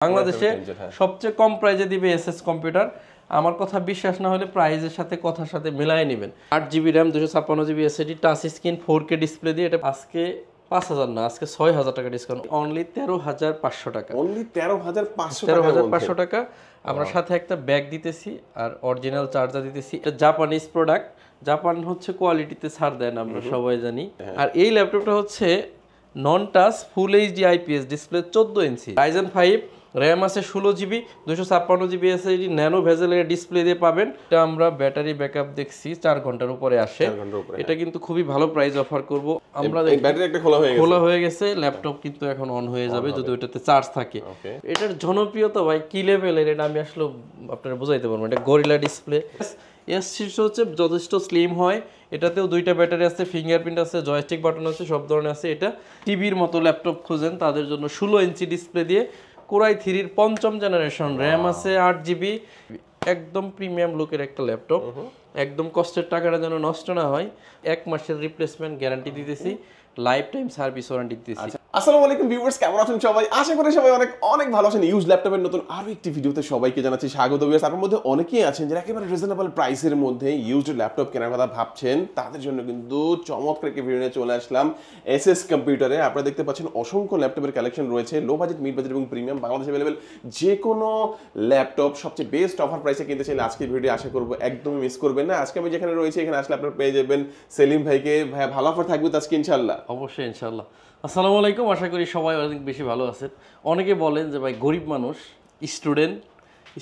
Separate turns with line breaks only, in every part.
বাংলাদেশে সবচেয়ে কম প্রাইজে দিবে এসএস কম্পিউটার। আমার কথা বিশ্বাস না হলে প্রাইজের সাথে কথার সাথে মিলাই নেবেন। 8GB RAM 256GB SSD touch screen 4K display দিয়ে এটা আজকে 5000 না, আজকে 6000 টাকা ডিসকাউন্ট, অনলি 13500 টাকা।
অনলি 13500 টাকা,
13500 টাকা। আমরা সাথে একটা ব্যাগ দিতেছি আর অরিজিনাল চার্জার দিতেছি। এটা জাপানিজ প্রোডাক্ট, জাপান হচ্ছে কোয়ালিটিতে ছাড় দেন আমরা সবাই জানি। আর এই ল্যাপটপটা হচ্ছে নন touch full HD IPS display 14 ইঞ্চি, Ryzen 5, র্যাম আছে 16GB, 256GB SSD, nano ভেজেলের display দিয়ে পাবেন। এটা আমরা ব্যাটারি ব্যাকআপ দেখছি 4 ঘন্টার উপরে আসে। এটা কিন্তু খুবই ভালো প্রাইস অফার করব আমরা।
ব্যাটারি একটা খোলা হয়ে গেছে,
ল্যাপটপ কিন্তু এখন অন হয়ে যাবে যদি ওটাতে চার্জ থাকে। এটার জনপ্রিয়তা ভাই কি লেভেলের এটা আমি আসলে আপনারা বুঝাইতে পারবো। এটা গরিলা ডিসপ্লে, এর শীর্ষ হচ্ছে যথেষ্ট স্লিম হয়। এটাতেও দুইটা ব্যাটারি আছে, ফিঙ্গারপ্রিন্ট আছে, জয়স্টিক বাটন আছে, সব ধরনের আছে। এটা টিভির মতো ল্যাপটপ খুঁজেন তাদের জন্য 16 ইঞ্চি ডিসপ্লে দিয়ে কোরাই 3-র 5ম জেনারেশন, র্যাম আছে 8GB, একদম প্রিমিয়াম লুকের একটা ল্যাপটপ। একদম কষ্টের টাকাটা যেন নষ্ট না হয়। 1 মাসের রিপ্লেসমেন্ট গ্যারান্টি দিতেছি, লাইফ টাইম সার্ভিস ওয়ারেন্টি দিতেছি।
আসসালামু আলাইকুম ভিউয়ার্স, কেমন আছেন সবাই? আশা করি সবাই অনেক ভালো আছেন। ইউজ ল্যাপটপের নতুন আরো একটি ভিডিওতে সবাইকে জানাচ্ছি স্বাগত। ভিউয়ার্স, আপনার মধ্যে অনেকেই আছেন যারা একেবারে রিজনেবল প্রাইসের মধ্যে ইউজড ল্যাপটপ কেনার কথা ভাবছেন, তাদের জন্য কিন্তু চমৎকার একটি ভিডিও নিয়ে চলে আসলাম এসএস কম্পিউটারে। আপনারা দেখতে পাচ্ছেন অসংখ্য ল্যাপটপের কালেকশন রয়েছে, লো বাজেট, মিড বাজেট এবং প্রিমিয়াম। বাংলাদেশে অ্যাভেলেবেল যে কোনো ল্যাপটপ সবচেয়ে বেস্ট অফার প্রাইসে কিনতে চাইলে আজকের ভিডিও আশা করবো একদমই মিস করবেন না। আজকে আমি যেখানে রয়েছি এখানে আসলে আপনারা পেয়ে যাবেন সেলিম ভাইকে। ভাই ভালো অফার থাকবে তো আজকে ইনশাআল্লাহ?
অবশ্যই ইনশাআল্লাহ। আসসালামু আলাইকুম, আশা করি সবাই অনেক বেশি ভালো আছেন। অনেকে বলেন যে ভাই গরিব মানুষ,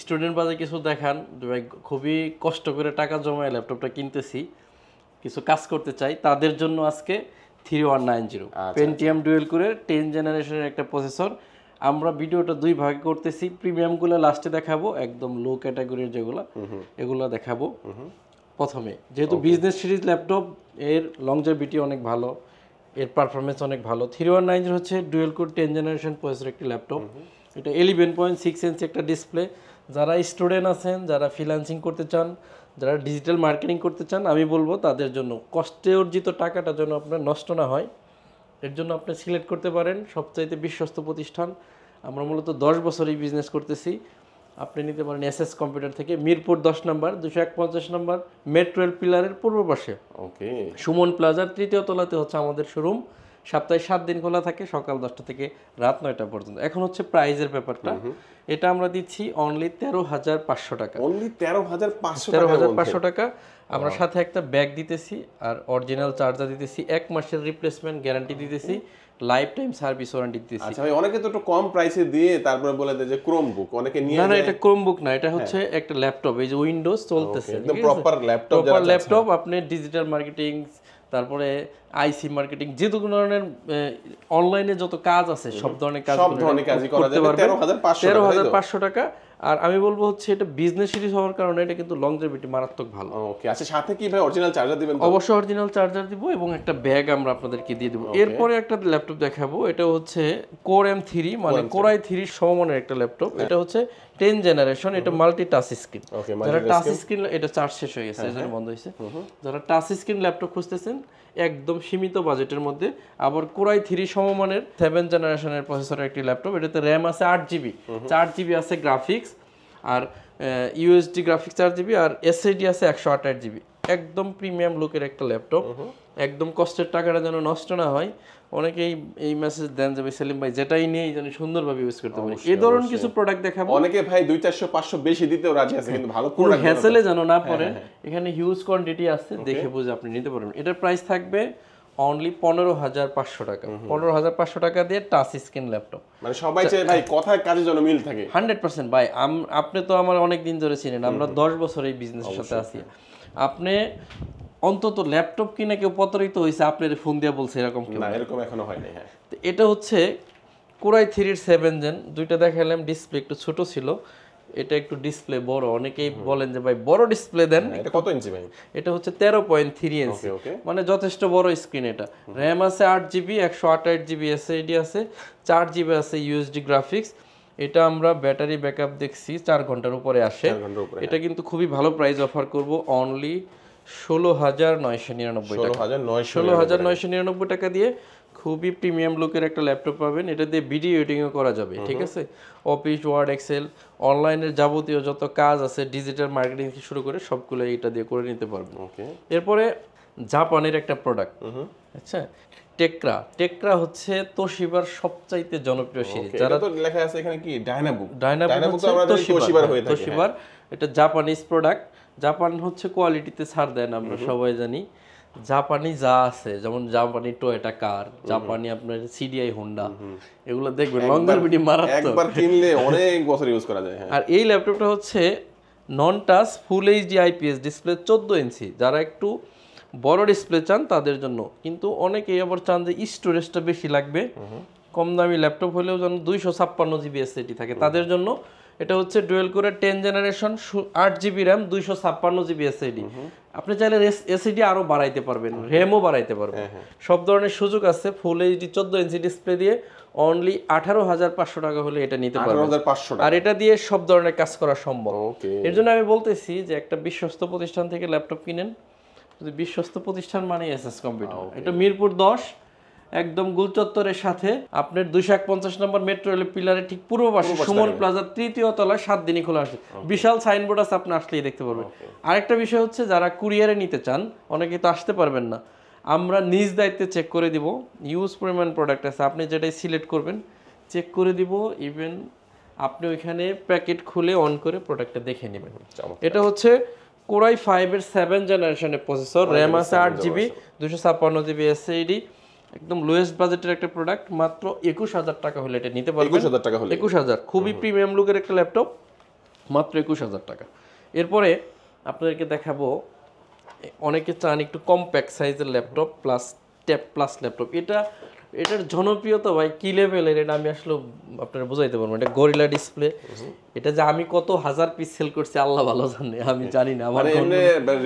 স্টুডেন্ট বাজে কিছু দেখান, যে ভাই খুবই কষ্ট করে টাকা জমায় ল্যাপটপটা কিনতেছি, কিছু কাজ করতে চাই, তাদের জন্য আজকে 3190 পেন্টিয়াম ডুয়েল কোরের 10 জেনারেশনের একটা প্রসেসর। আমরা ভিডিওটা দুই ভাগে করতেছি, প্রিমিয়ামগুলো লাস্টে দেখাবো, একদম লো ক্যাটাগরির যেগুলো এগুলো দেখাবো প্রথমে। যেহেতু বিজনেস সিরিজ ল্যাপটপ, এর লংজিভিটি অনেক ভালো, এর পারফরমেন্স অনেক ভালো। 3190 হচ্ছে ডুয়েল কোর 10 জেনারেশন প্রসেসর একটি ল্যাপটপ। এটা 11.6 ইঞ্চি একটা ডিসপ্লে। যারা স্টুডেন্ট আছেন, যারা ফ্রিল্যান্সিং করতে চান, যারা ডিজিটাল মার্কেটিং করতে চান, আমি বলবো তাদের জন্য কষ্টে অর্জিত টাকাটা যেন আপনার নষ্ট না হয়, এর জন্য আপনি সিলেক্ট করতে পারেন সবচাইতে বিশ্বস্ত প্রতিষ্ঠান। আমরা মূলত 10 বছর এই বিজনেস করতেছি। আপনি নিতে পারেন এসএস কম্পিউটার থেকে, মিরপুর 10 নম্বর 251 নম্বর মেট্রো রেল পিলারের পূর্ব পাশে,
ওকে,
সুমন প্লাজার 3য় তলাতে হচ্ছে আমাদের শোরুম। সপ্তাহে 7 দিন খোলা থাকে, সকাল 10টা থেকে রাত 9টা পর্যন্ত। এখন হচ্ছে প্রাইজের ব্যাপারটা, এটা আমরা দিচ্ছি অনলি 13500 টাকা।
অনলি 13500 টাকা,
13500 টাকা। আমরা সাথে একটা ব্যাগ দিতেছি আর অরিজিনাল চার্জার দিতেছি, 1 মাসের রিপ্লেসমেন্ট গ্যারান্টি দিতেছি, লাইফ টাইম সার্ভিস ওয়ারেন্টি দিতেছি।
আচ্ছা ভাই, অনেকে তো একটু কম প্রাইসে দিয়ে তারপরে বলে দেয় যে ক্রোমবুক, অনেকে নিয়ে
না, এটা ক্রোমবুক না, এটা হচ্ছে একটা ল্যাপটপ। এই যে উইন্ডোজ চলতেছে,
একদম প্রপার
ল্যাপটপ। আপনি ডিজিটাল মার্কেটিং, তারপরে আইসি মার্কেটিং, যে ধরনের অনলাইনে যত কাজ আছে সব ধরনের কাজই করা যাবে 13500 টাকা। আর আমি বলবো হচ্ছে এটা বিজনেস সিরিজ হওয়ার কারণে এটা কিন্তু লংজিভিটি মারাত্মক ভালো।
ওকে, আচ্ছা সাথে কি ভাই অরিজিনাল চার্জার দিবেন?
অবশ্যই অরিজিনাল চার্জার দিব এবং একটা ব্যাগ আমরা আপনাদেরকে দিয়ে দেব। এরপরে একটা ল্যাপটপ দেখাবো, এটা হচ্ছে কোর M3, মানে কোরাই 3 সমমানের একটা ল্যাপটপ। এটা হচ্ছে 10 জেনারেশন, এটা মাল্টি টাচ স্ক্রিন। যারা টাচ স্ক্রিন, এটা চার্জ শেষ হয়ে গেছে এজন্য বন্ধ হয়েছে। যারা টাচ স্ক্রিন ল্যাপটপ খুঁজতেছেন একদম সীমিত বাজেটের মধ্যে, আবার কোরাই 3 সমমানের 7 জেনারেশনের প্রসেসরের একটি ল্যাপটপ। এটাতে র্যাম আছে 8GB, 4GB আছে গ্রাফিক্স, আর ইউএসডি গ্রাফিক্স 4GB, আর এসএসডি আছে 128GB। একদম প্রিমিয়াম লুকের একটা ল্যাপটপ, একদম কষ্টের টাকাটা যেন নষ্ট না হয়। অনেকেই এই মেসেজ দেন যে সেলিম ভাই যেটাই নিয়ে যেন সুন্দরভাবে ইউজ করতে পারি। এই ধরনের কিছু প্রোডাক্ট দেখাবো।
অনেকে ভাই 200-400-500 বেশি দিতেও রাজি আছে, কিন্তু ভালো
কোনো হ্যাসেলে যেন না পড়েন। এখানে হিউজ কোয়ান্টিটি আছে, দেখে বুঝে আপনি নিতে পারবেন। এটার প্রাইস থাকবে অনলি 15500 টাকা। 15500 টাকা দিয়ে টাচ স্ক্রিন ল্যাপটপ।
মানে সবাই চায় ভাই কথায় কাজে যেন মিল থাকে।
100% ভাই, আপনি তো আমার অনেক দিন ধরে চিনেন, আমরা 10 বছর এই বিজনেসের সাথে আছি। আপনি অন্তত ল্যাপটপ কিনে কেউ প্রতারিত হয়েছে আপনার ফোন দিয়ে বলছে এরকম কেউ?
না, এরকম এখনো হয় নাই। হ্যাঁ,
এটা হচ্ছে কোরাই 3-র 7 জেন, দুইটা দেখালাম। ডিসপ্লে একটু ছোট ছিল, এটা একটু ডিসপ্লে বড়। অনেকেই বলেন যে ভাই বড় ডিসপ্লে দেন।
এটা কত ইঞ্চি ভাই?
এটা হচ্ছে 13.3 ইঞ্চি, মানে যথেষ্ট বড় স্ক্রিন। এটা র্যাম আছে 8GB, 128GB SSD আছে, 4GB আছে ইউএসডি গ্রাফিক্স। এটা আমরা ব্যাটারি ব্যাকআপ দেখছি 4 ঘন্টার উপরে আসে। এটা কিন্তু খুবই ভালো প্রাইস অফার করব, অনলি 16999 টাকা। 16999 টাকা দিয়ে খুবই প্রিমিয়াম লুকের একটা ল্যাপটপ পাবেন, এটা দিয়ে ভিডিও এডিটিংও করা যাবে, ঠিক আছে? অফিস, ওয়ার্ড, এক্সেল, অনলাইনের যাবতীয় যত কাজ আছে ডিজিটাল মার্কেটিং থেকে শুরু করে সবগুলো এটা দিয়ে করে নিতে পারবেন।
ওকে,
এরপরে জাপানের একটা প্রোডাক্ট, আচ্ছা, টেকরা। টেকরা হচ্ছে তোশিবার সবচাইতে জনপ্রিয় সিরিজ।
যারা তো লেখা আছে এখানে কি ডায়নাবুক,
ডায়নাবুক
তো আমরা তোশিবার হয়ে থাকে।
তোশিবার এটা জাপানিজ প্রোডাক্ট। জাপান হচ্ছে কোয়ালিটিতে ছাড় দেয় না, আমরা সবাই জানি। জাপানি যা আছে, যেমন জাপানি টয়োটা কার, জাপানি আপনার সিডিআই হোন্ডা, এগুলো দেখবেন লঙ্গার ভিডিও মারাত্মক,
একবার কিনলে অনেক বছর ইউজ করা যায়।
আর এই ল্যাপটপটা হচ্ছে নন touch full HD IPS display 14 ইঞ্চি। যারা একটু বড় ডিসপ্লে চান তাদের জন্য, কিন্তু অনেকেই আবার চান যে স্টোরেজটা বেশি লাগবে, কম দামি ল্যাপটপ হলেও যেন 256 জিবি এসএসডি থাকে, তাদের জন্য এটা হচ্ছে ডুয়েল কোরের 10 generation 8 GB RAM 256 GB SSD. আপনি চাইলে এসএসডি আরো বাড়াইতে পারবেন, র্যামও বাড়াইতে পারবেন, সব ধরনের সুযোগ আছে। ফুল এইচডি 14 ইঞ্চি ডিসপ্লে দিয়ে অনলি 18,500 টাকা হলে এটা নিতে পারবেন,
18,500
আর এটা দিয়ে সব ধরনের কাজ করা সম্ভব।
ওকে,
এর জন্য আমি বলতেছি যে একটা বিশ্বস্ত প্রতিষ্ঠান থেকে ল্যাপটপ কিনেন। যদি বিশ্বস্ত প্রতিষ্ঠান মানে এসএস কম্পিউটার, এটা মিরপুর 10 একদম গুলচত্বরের সাথে আপনার 251 নম্বর মেট্রো রেল পিলারের ঠিক পূর্ব পাশে সুমন প্লাজার 3য় তলায় 7 দিনই খোলা আছে। বিশাল সাইনবোর্ড আছে, আপনি আসলেই দেখতে পারবেন। আরেকটা বিষয় হচ্ছে, যারা কুরিয়ারে নিতে চান, অনেকে তো আসতে পারবেন না, আমরা নিজ দায়িত্বে চেক করে দিব। ইউজ পরিমাণ প্রোডাক্ট আছে, আপনি যেটাই সিলেক্ট করবেন চেক করে দিব। ইভেন আপনি ওইখানে প্যাকেট খুলে অন করে প্রোডাক্টটা দেখে নেবেন। এটা হচ্ছে কোরাই 5 এর 7 জেনারেশনের প্রসেসর, র্যাম আছে 8 জিবি 256 জিবি এসএসডি, একদম লোয়েস্ট বাজেটের একটা প্রোডাক্ট। মাত্র 21,000 টাকা হলে এটা নিতে পারবেন।
21,000 টাকা হলে
21,000, খুবই প্রিমিয়াম লুকের একটা ল্যাপটপ, মাত্র 21,000 টাকা। এরপরে আপনাদেরকে দেখাবো, অনেকে চান একটু কম্প্যাক্ট সাইজের laptop plus tab plus laptop. এটার জনপ্রিয়তা ভাই কি লেভেলের, এটা আমি আসলে আপনারা বুঝাইতে পারবো। এটা গরিলা ডিসপ্লে, এটা যে আমি কত হাজার পিস সেল করছি আল্লাহ ভালো জানে, আমি জানি না। আমার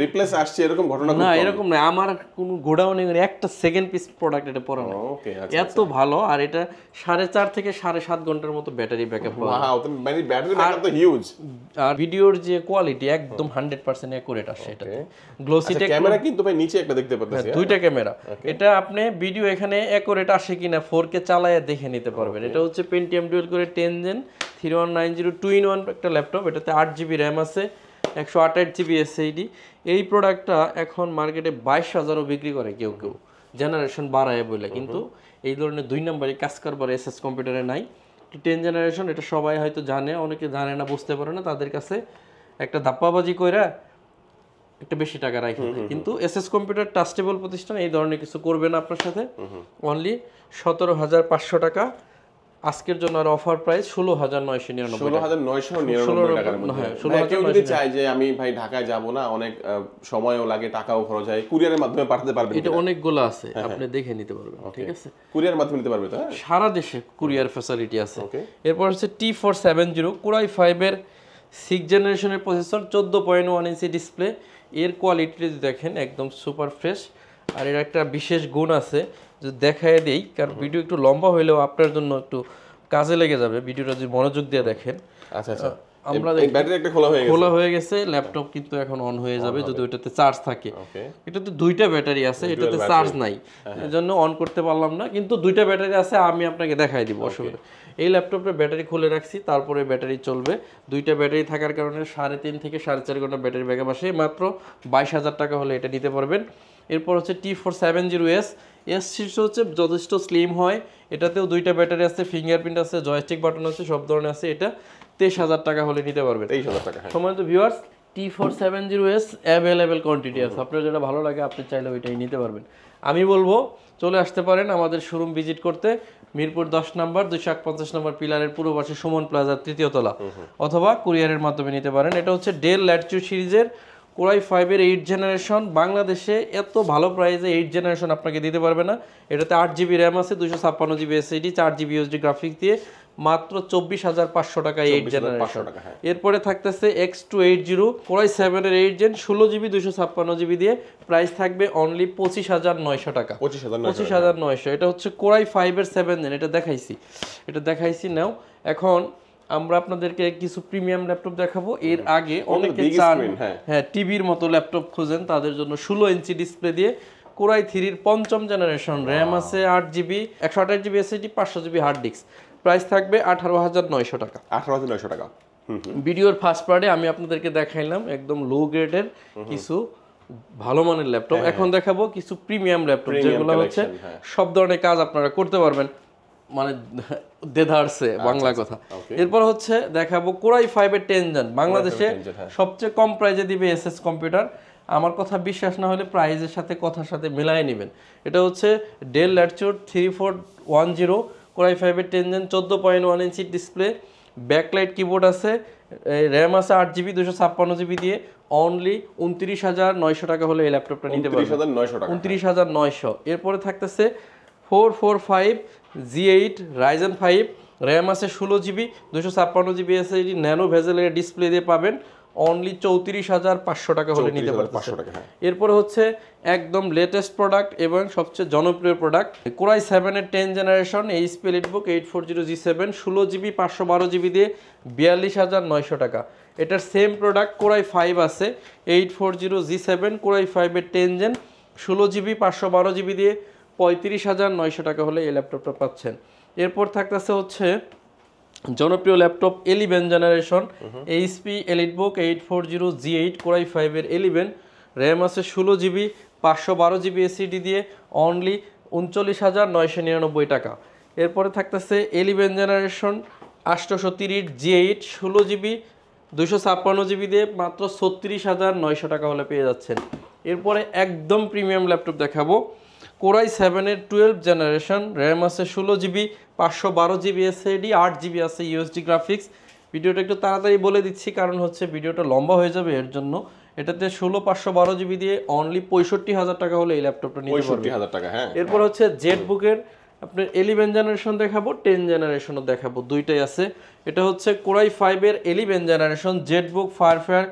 রিপ্লেস আসছে এরকম ঘটনা
না, এরকম না, আমার কোনো গোডাউনে একটা সেকেন্ড পিস প্রোডাক্ট এটা পড়া না,
ওকে,
এত ভালো। আর এটা 4.5 থেকে 7.5 ঘন্টার মতো ব্যাটারি ব্যাকআপ পাওয়া যায়।
ওয়াও, তো মানে ব্যাটারি ব্যাকআপ তো হিউজ।
আর ভিডিওর যে কোয়ালিটি একদম 100% অ্যাকুরেট আসে এটাতে। গ্লোসি টেক
ক্যামেরা কিন্তু ভাই নিচে একটা দেখতে পাচ্ছি,
দুইটা ক্যামেরা। এটা আপনি ভিডিও এখানে অ্যাকুরেট আসে কিনা 4K চালায়া দেখে নিতে পারবেন। এটা হচ্ছে পেন্টিয়াম ডুয়েল করে 10 জেন 3190 2-in-1 একটা ল্যাপটপ। এটাতে 8 জিবি র্যাম আছে, 128 জিবি এসএসডি। এই প্রোডাক্টটা এখন মার্কেটে 22,000ও বিক্রি করে কেউ কেউ, জেনারেশন বাড়ায় বলে, কিন্তু এই ধরনের 2 নম্বরে কাজ করবার এসএস কম্পিউটারে নাই। 10 জেনারেশন, এটা সবাই হয়তো জানে, অনেকে জানে না, বুঝতে পারে না, তাদের কাছে একটা ধাপ্পাবাজি কইরা একটা বেশি টাকা রাখে। কিন্তু এসএস কম্পিউটার ট্রাস্টেবল প্রতিষ্ঠান, এই ধরনের কিছু করবে না আপনার সাথে। অনলি 17,500 টাকা আজকের জন্য, আর অফার প্রাইস 16,999
টাকার মধ্যে। কেউ যদি চায় যে আমি ভাই ঢাকায় যাব না, অনেক সময়ও লাগে, টাকাও খরচ হয়, কুরিয়ারের মাধ্যমে পাঠাতে পারবেন?
এটা অনেকগুলো আছে, আপনি দেখে নিতে পারবেন, ঠিক আছে?
কুরিয়ার মাধ্যমে নিতে পারবে তো?
সারা দেশে কুরিয়ার ফ্যাসিলিটি আছে। এরপর হচ্ছে T470 কোরাই 5 এর 6 জেনারেশনের প্রসেসর, 14.1 ইঞ্চি ডিসপ্লে। এর কোয়ালিটি যদি দেখেন একদম সুপার ফ্রেশ। আর এর একটা বিশেষ গুণ আছে, যদি দেখায় দেই, কারণ ভিডিও একটু লম্বা হইলেও আপনার জন্য একটু কাজে লেগে যাবে, ভিডিওটা যদি মনোযোগ দিয়ে দেখেন।
আচ্ছা আচ্ছা,
আমরা
ব্যাটারি একটা খোলা হয়ে গেছে,
ল্যাপটপ কিন্তু এখন অন হয়ে যাবে যদি ওইটাতে চার্জ থাকে। এটাতে দুইটা ব্যাটারি আছে, এটাতে চার্জ নাই, এজন্য অন করতে পারলাম না, কিন্তু দুইটা ব্যাটারি আছে, আমি আপনাকে দেখাই দিব, অসুবিধা। এই ল্যাপটপে ব্যাটারি খুলে রাখছি, তারপরে ব্যাটারি চলবে। দুইটা ব্যাটারি থাকার কারণে 3.5 থেকে 4.5 ঘন্টা ব্যাটারি ব্যাকআপ আসে। মাত্র 22,000 টাকা হলে এটা নিতে পারবেন। এরপর হচ্ছে T470S, এস সিরিজ হচ্ছে যথেষ্ট স্লিম হয়, এটাতেও দুইটা ব্যাটারি আছে, ফিঙ্গারপ্রিন্ট আছে, জয়স্টিক বাটন আছে, সব ধরনের আছে। এটা 23,000 টাকা হলে নিতে পারবেন।
23,000 টাকা।
সম্মানিত ভিউয়ার্স, T470S অ্যাভেলেবেল কোয়ান্টিটি আছে, আপনার যেটা ভালো লাগে আপনি চাইলে ওইটাই নিতে পারবেন। আমি বলবো চলে আসতে পারেন আমাদের শোরুম ভিজিট করতে, মিরপুর 10 নম্বর 251 নম্বর পিলারের পূর্ব পাশে সুমন প্লাজার 3য় তলা, অথবা কুরিয়ারের মাধ্যমে নিতে পারেন। এটা হচ্ছে ডেল ল্যাটিটিউড সিরিজের কোরাই 5 এর 8 জেনারেশন। বাংলাদেশে এত ভালো প্রাইসে 8 জেনারেশন আপনাকে দিতে পারবে না। এটাতে 8 জিবি র্যাম আছে, 256 GB SSD, 4 GB USD graphics দিয়ে মাত্র 24,500 টাকায় 8 জেনারেশন। এরপরে থাকতেছে X280 কোরাই 7 এর 8 জেন 16 জিবি 256 জিবি দিয়ে, প্রাইস থাকবে অনলি 25,900 টাকা। 25,900। এটা হচ্ছে কোরাই 5 এর 7 জেন, এটা দেখাইছি নাও। এখন আমরা আপনাদেরকে কিছু প্রিমিয়াম ল্যাপটপ দেখাবো। এর আগে অনেকে চান, হ্যাঁ, টিভির মতো ল্যাপটপ খোঁজেন, তাদের জন্য 16 ইঞ্চি ডিসপ্লে দিয়ে কোরাই 3-র 5ম জেনারেশন, র্যাম আছে 8GB, 128GB SSD, 500GB hard disk. Price থাকবে 18,900 টাকা।
18,900 টাকা।
ভিডিওর ফার্স্ট পার্টে আমি আপনাদেরকে দেখাইলাম একদম লো গ্রেডের কিছু ভালো মানের ল্যাপটপ। এখন দেখাবো কিছু প্রিমিয়াম ল্যাপটপ, যেগুলো হচ্ছে সব ধরনের কাজ আপনারা করতে পারবেন, মানে দেদারসে বাংলা কথা। এরপর হচ্ছে দেখাবো কোরাই 5-এর 10 জেন, বাংলাদেশে সবচেয়ে কম প্রাইজে দিবে এসএস কম্পিউটার। আমার কথা বিশ্বাস না হলে প্রাইজের সাথে কথার সাথে মিলাই নেবেন। এটা হচ্ছে ডেল ল্যাটিটিউড 3410 কোরাই 5-এর 10 gen, 14.1 inch display, backlight keyboard আছে, র্যাম আছে 8GB 256GB দিয়ে। অনলি 29,900 টাকা হলে এই ল্যাপটপটা নিতে পারবেন। 29,900। এরপরে থাকতেছে 445 G8 Ryzen 5, র্যাম আছে 16GB 256GB SSD, nano ভেজেলের display দিয়ে পাবেন। অনলি 34,500 টাকা হলে নিতে পারবেন। এরপরে হচ্ছে একদম লেটেস্ট প্রোডাক্ট এবং সবচেয়ে জনপ্রিয় প্রোডাক্ট, কোরাই 7-এর 10 generation HP EliteBook 840G7, 16GB 512GB দিয়ে 42,900 টাকা। এটার সেম প্রোডাক্ট কোরাই 5 আছে 840G7, কোরাই 5-এর 10 জেন, 16GB 512GB দিয়ে 35,900 টাকা হলে এই ল্যাপটপটা পাচ্ছেন। এরপর থাকতেছে হচ্ছে জনপ্রিয় laptop 11 generation HP EliteBook 840G8, core i 5-এর 11, র্যাম আছে 16GB 512GB SSD দিয়ে অনলি 39,999 টাকা। এরপরে থাকতেছে 11 জেনারেশন 830 G8, 16GB 256GB দিয়ে মাত্র 36,900 টাকা হলে পেয়ে যাচ্ছেন। এরপরে একদম প্রিমিয়াম ল্যাপটপ দেখাবো, কোরাই 7-এর 12 জেনারেশন, র্যাম আছে 16GB 512GB SSD, 8GB আছে ইউএসডি গ্রাফিক্স। ভিডিওটা একটু তাড়াতাড়ি বলে দিচ্ছি কারণ হচ্ছে ভিডিওটা লম্বা হয়ে যাবে, এর জন্য। এটাতে 16/512GB দিয়ে অনলি 65,000 টাকা হলে এই ল্যাপটপটা নিতে পারবেন।
65,000 টাকা, হ্যাঁ।
এরপর হচ্ছে জেটবুকের আপনার 11 জেনারেশন দেখাবো, 10 জেনারেশনও দেখাবো, দুইটাই আছে। এটা হচ্ছে কোরাই 5-এর 11 generation ZBook Firefly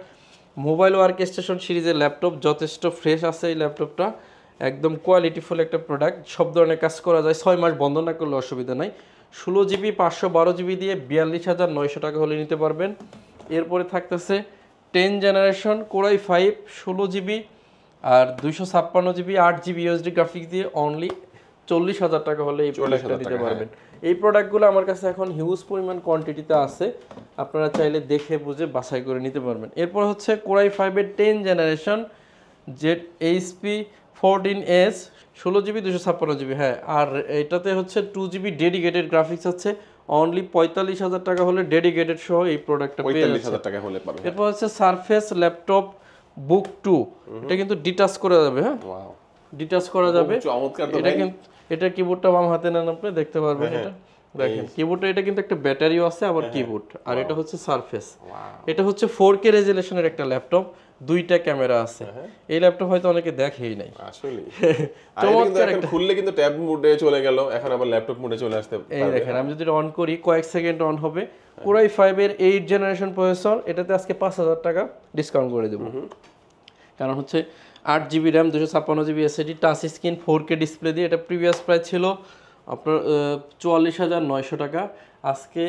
mobile work station সিরিজের ল্যাপটপ। যথেষ্ট ফ্রেশ আছে এই ল্যাপটপটা, একদম কোয়ালিটিফুল একটা প্রোডাক্ট, সব ধরনের কাজ করা যায়, 6 মাস বন্ধ না করলে অসুবিধা নাই। 16GB 512GB দিয়ে 42,900 টাকা হলে নিতে পারবেন। এরপরে থাকতেছে 10 জেনারেশন কোরাই 5, 16GB আর 256GB 8GB ইউএসডি গ্রাফিক্স দিয়ে অনলি 40,000 টাকা হলে এই প্রোডাক্টটা নিতে পারবেন। এই প্রোডাক্টগুলো আমার কাছে এখন হিউজ পরিমাণ কোয়ান্টিটিতে আছে, আপনারা চাইলে দেখে বুঝে বাছাই করে নিতে পারবেন। এরপর হচ্ছে কোরাই 5-এর 10 generation Z HP 14S, 16GB 256GB, হ্যাঁ। আর এটাতে হচ্ছে 2GB ডেডিকেটেড গ্রাফিক্স আছে, অনলি 45,000 টাকা হলে ডেডিকেটেড সহ এই প্রোডাক্টটা পেয়ে যাচ্ছেন।
45,000 টাকা হলে পাবেন।
এরপর হচ্ছে সারফেস ল্যাপটপ বুক 2, এটা কিন্তু ডিটাচ করা যাবে, হ্যাঁ, ডিটাচ করা যাবে। এটা কিন্তু এটা কিবোর্ডটা বাম হাতে নেন আপনি দেখতে পারবেন। এটা দেখেন কিবোর্ডটা, এটা কিন্তু একটা ব্যাটারিও আছে আবার কিবোর্ড। আর এটা হচ্ছে সারফেস, এটা হচ্ছে 4K রেজোলিউশনের একটা ল্যাপটপ, দুইটা ক্যামেরা আছে। এই ল্যাপটপ হয়তো অনেকে দেখেই নাই
আসলে। চমৎকার একটা, খুললে কিন্তু ট্যাব মোডে চলে গেল, এখন আবার ল্যাপটপ মোডে চলে আসতে পারবে।
এই দেখেন আমি যদি অন করি কয়েক সেকেন্ড অন হবে। কোরাই 5-এর 8 জেনারেশন প্রসেসর, এটাতে আজকে 5,000 টাকা ডিসকাউন্ট করে দেব, কারণ হচ্ছে 8GB RAM 256GB SSD, touch screen 4K display দিয়ে। এটা প্রিভিয়াস প্রাইস ছিল আপনার 44,900 টাকা, আজকে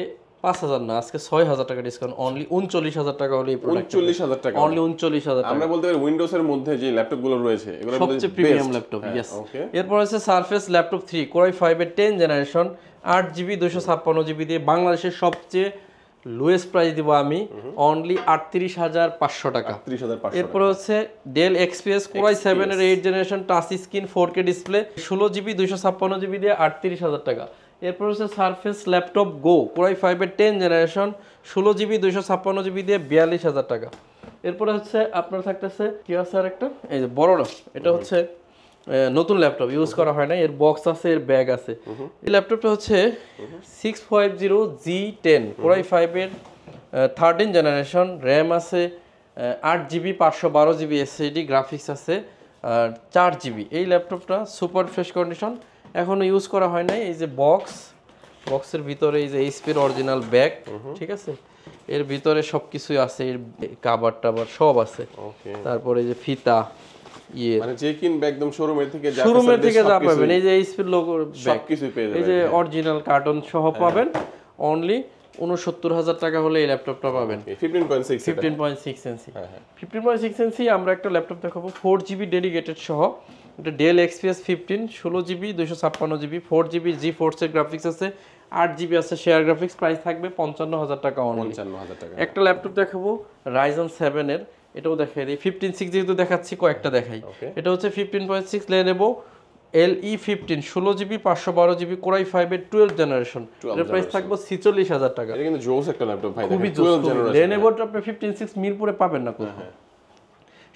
5,000 না, আজকে 6,000 টাকা ডিসকাউন্ট, অনলি 39,000 টাকা হলে এই প্রোডাক্ট।
39,000 টাকা,
অনলি 39,000 টাকা।
আমরা বলতে পারি উইন্ডোজ এর মধ্যে যে ল্যাপটপগুলো রয়েছে এগুলো
সবচেয়ে প্রিমিয়াম ল্যাপটপ, ইয়েস। এরপর আছে সারফেস ল্যাপটপ 3 কোরাই 5-এর 10 জেনারেশন 8GB 256GB দিয়ে বাংলাদেশের সবচেয়ে লোয়েস্ট প্রাইস দিব আমি, অনলি 38,500 টাকা। এরপর হচ্ছে ডেল এক্সপিএস কোরাই 7-এর 8 generation touch screen 4K display, 16GB 256GB দিয়ে 38,000 টাকা। এরপর হচ্ছে সারফেস ল্যাপটপ গো কোরাই 5-এর 10 জেনারেশন 16GB 256GB দিয়ে 42,000 টাকা। এরপরে হচ্ছে আপনার থাকতেছে কি আছে আর একটা, এই যে বড়টা, এটা হচ্ছে নতুন ল্যাপটপ, ইউজ করা হয় না, এর বক্স আছে, এর ব্যাগ আছে। এই ল্যাপটপটা হচ্ছে 650G10 কোরাই 5-এর 13 জেনারেশন, র্যাম আছে 8GB 512GB SSD, গ্রাফিক্স আছে আর 4GB। এই ল্যাপটপটা সুপার ফ্রেশ কন্ডিশন, এখনো ইউজ করা হয় নাই। এই যে বক্সের ভিতরে এই যে এইচপির অরিজিনাল ব্যাগ, ঠিক আছে, এর ভিতরে সবকিছুই আছে, এর কাভার টাভার সব আছে। তারপরে এই যে ফিতা, মানে যে কিনবে একদম শোরুমের থেকে যা পাবেন, এই যে এইচপির লোগো ব্যাগ, এই যে অরিজিনাল কার্টন সহ পাবেন। অনলি 69,000 টাকা হলে এই ল্যাপটপটা পাবেন। 15.6 ইঞ্চি আমরা একটা ল্যাপটপ দেখাবো 4GB ডেডিকেটেড সহ, এটা del XPS 15 16GB 256GB 4GB জি4 এর গ্রাফিক্স আছে, 8GB আছে শেয়ার গ্রাফিক্স, প্রাইস থাকবে 55,000 টাকা অনলি।
55,000 টাকা।
একটা ল্যাপটপ দেখাবো রাইজেন 7 এর, এটাও দেখাই দিই। 15.6 যেহেতু দেখাচ্ছি কয়েকটা দেখাই। এটা হচ্ছে 15.6 Lenovo LE15 16GB 512GB Core i5 এর 12th জেনারেশন। এর প্রাইস থাকবে 46,000 টাকা।
এটা কিন্তু জোস একটা ল্যাপটপ ভাই,
খুবই
দেখেন 12 জেনারেশন।
Lenovo টা আপনি 15.6 মিরপুরে পাবেন না কোথাও।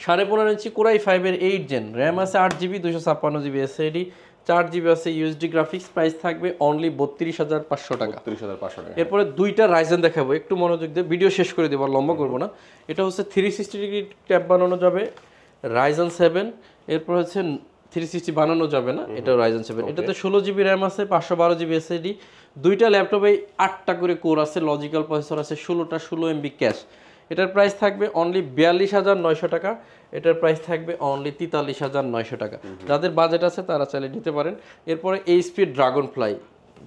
15.5 ইঞ্চি Core i5 এর 8 জেন, র্যাম আছে 8GB 256GB SSD, 4GB আছে ইউএসডি গ্রাফিক্স, প্রাইস থাকবে অনলি 32,500 টাকা।
32,500 টাকা।
এরপরে দুইটা রাইজেন দেখাবো, একটু মনোযোগ দিয়ে ভিডিও শেষ করে দেবো, আর লম্বা করবো না। এটা হচ্ছে 360 ডিগ্রি ট্যাব বানানো যাবে রাইজেন 7, এরপর হচ্ছে 360 বানানো যাবে না, এটা রাইজেন 7। এটাতে 16GB র্যাম আছে 512GB SSD, দুইটা ল্যাপটপে 8টা করে কোর আছে, লজিক্যাল প্রসেসর আছে, 16টা 16MB ক্যাশ। এটার প্রাইস থাকবে অনলি 42,900 টাকা। এটার প্রাইস থাকবে অনলি 43,900 টাকা। যাদের বাজেট আছে তারা চাইলে নিতে পারেন। এরপরে এইচপি ড্রাগন ফ্লাই,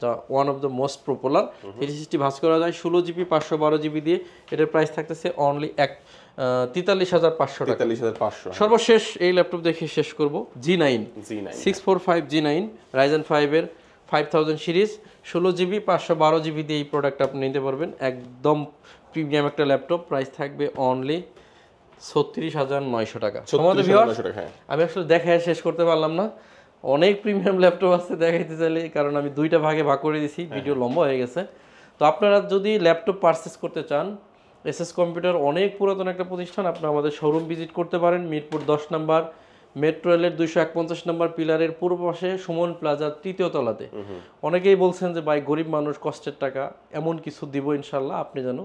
যা one of the most popular, 360 ভাঁজ করা যায় 16GB 512GB দিয়ে। এটার প্রাইস থাকতেছে অনলি 43,500 টাকা।
43,500।
সর্বশেষ এই ল্যাপটপ দেখে শেষ করব, G9
G9
645 G9 রাইজেন 5 এর 5000 সিরিজ, 16GB 512GB দিয়ে এই প্রোডাক্ট আপনি নিতে পারবেন। একদম প্রিমিয়াম একটা ল্যাপটপ, প্রাইস থাকবে অনলি 36,900 টাকা। আমাদের ভিউয়ার্স,
36,900 টাকা।
আমি আসলে দেখায় শেষ করতে পারলাম না, অনেক প্রিমিয়াম ল্যাপটপ আছে দেখাইতে চাইলে, কারণ আমি দুইটা ভাগে ভাগ করে দিছি, ভিডিও লম্বা হয়ে গেছে। তো আপনারা যদি ল্যাপটপ পারচেস করতে চান, এসএস কম্পিউটার অনেক পুরাতন একটা প্রতিষ্ঠান, আপনি আমাদের শোরুম ভিজিট করতে পারেন। মিরপুর 10 নম্বর, মেট্রো রেলের 251 নম্বর পিলারের পূর্ব পাশে সুমন প্লাজার 3য় তলাতে। অনেকেই বলছেন যে ভাই গরিব মানুষ, কষ্টের টাকা, এমন কিছু দিব ইনশাল্লাহ, আপনি যেন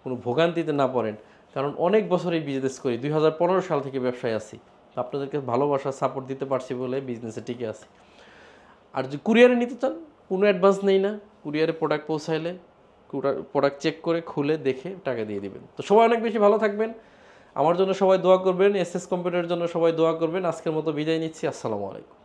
কোনো ভোগান্তিতে না পড়েন, কারণ অনেক বছর এই বিজনেস করি, 2015 সাল থেকে ব্যবসায় আছি। আপনাদেরকে ভালোবাসা সাপোর্ট দিতে পারছি বলে বিজনেসে টিকে আছি। আর যদি কুরিয়ারে নিতে চান, কোনো অ্যাডভান্স নেই না, কুরিয়ারে প্রোডাক্ট পৌঁছাইলে প্রোডাক্ট চেক করে খুলে দেখে টাকা দিয়ে দিবেন। তো সবাই অনেক বেশি ভালো থাকবেন, আমার জন্য সবাই দোয়া করবেন, এসএস কম্পিউটারের জন্য সবাই দোয়া করবেন। আজকের মতো বিদায় নিচ্ছি, আসসালামু আলাইকুম।